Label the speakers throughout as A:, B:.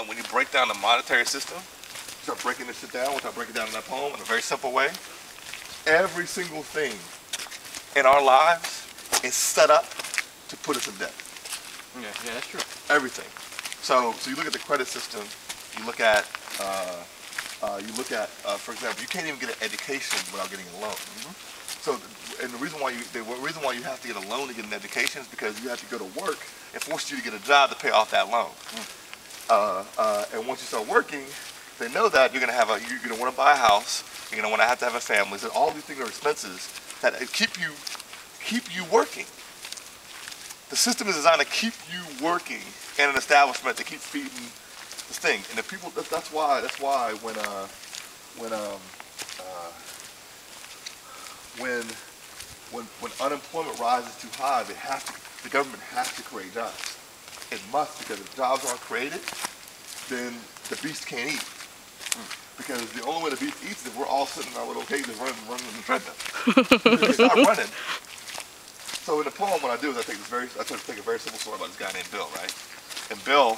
A: when you break down the monetary system, you start breaking this shit down, which I break it down in that poem in a very simple way. Every single thing in our lives is set up to put us in debt.
B: Yeah, that's true.
A: Everything. So you look at the credit system. You look at, for example, you can't even get an education without getting a loan. So, and the reason why you have to get a loan to get an education is because you have to go to work and force you to get a job to pay off that loan. And once you start working, they know that you're gonna want to buy a house. You're gonna want to have a family. So all these things are expenses that keep you working. The system is designed to keep you working in an establishment to keep feeding this thing. And the people, that's why when unemployment rises too high, the government has to create jobs. It must, because if jobs aren't created, then the beast can't eat. Because the only way the beast eats is if we're all sitting in our little cages running in the treadmill. It's not running. So in the poem, what I do is I try to take a very simple story about this guy named Bill, right? And Bill,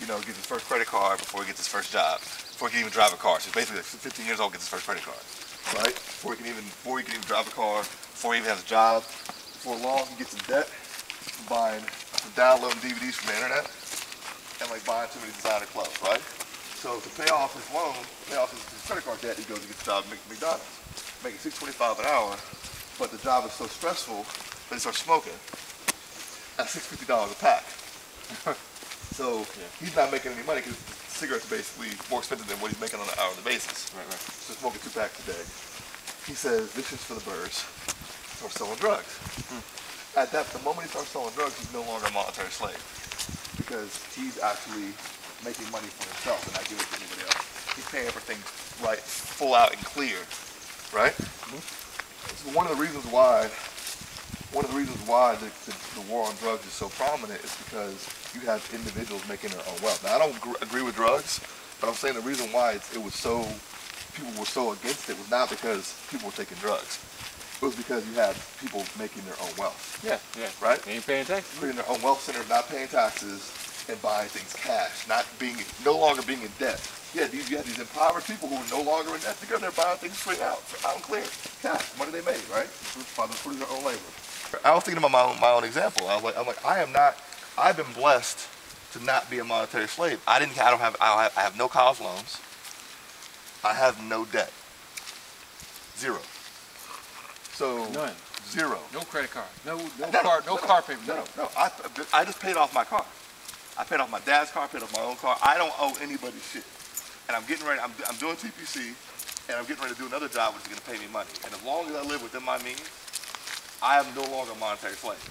A: gets his first credit card before he gets his first job, before he can even drive a car. So he's basically like 15 years old, gets his first credit card, right? Before he can even drive a car, before he even has a job. Before long, he gets in debt from downloading DVDs from the internet, and like buying too many designer clothes, right? So to pay off his loan, pay off his credit card debt, he goes and gets a job at McDonald's, making $6.25 an hour. But the job is so stressful that he starts smoking at $6.50 a pack. So he's not making any money because cigarettes are basically more expensive than what he's making on an hourly basis. Right. So smoking 2 packs a day. He says, this is for the birds. Starts selling drugs. At the moment he starts selling drugs, he's no longer a monetary slave because he's actually making money for himself and not giving it to anybody else. He's paying for things right, full out and clear, right? So one of the reasons why the war on drugs is so prominent is because you have individuals making their own wealth. Now I don't agree with drugs, but I'm saying the reason why people were so against it was not because people were taking drugs. It was because you had people making their own wealth. Yeah. Right? They ain't paying taxes. Creating their own wealth center, not paying taxes, and buying things cash, no longer being in debt. You had these impoverished people who were no longer in debt. They go there buying things straight out and clear. Cash, money they made, right? By the fruit of their own labor. I was thinking about my own example. I'm like, I've been blessed to not be a monetary slave. I have no college loans. I have no debt. Zero. So
B: none.
A: Zero.
B: No credit card. No car payment.
A: No. I just paid off my car. I paid off my dad's car. I paid off my own car. I don't owe anybody shit. And I'm getting ready. I'm doing TPC, and I'm getting ready to do another job which is going to pay me money. And as long as I live within my means, I am no longer a monetary slave.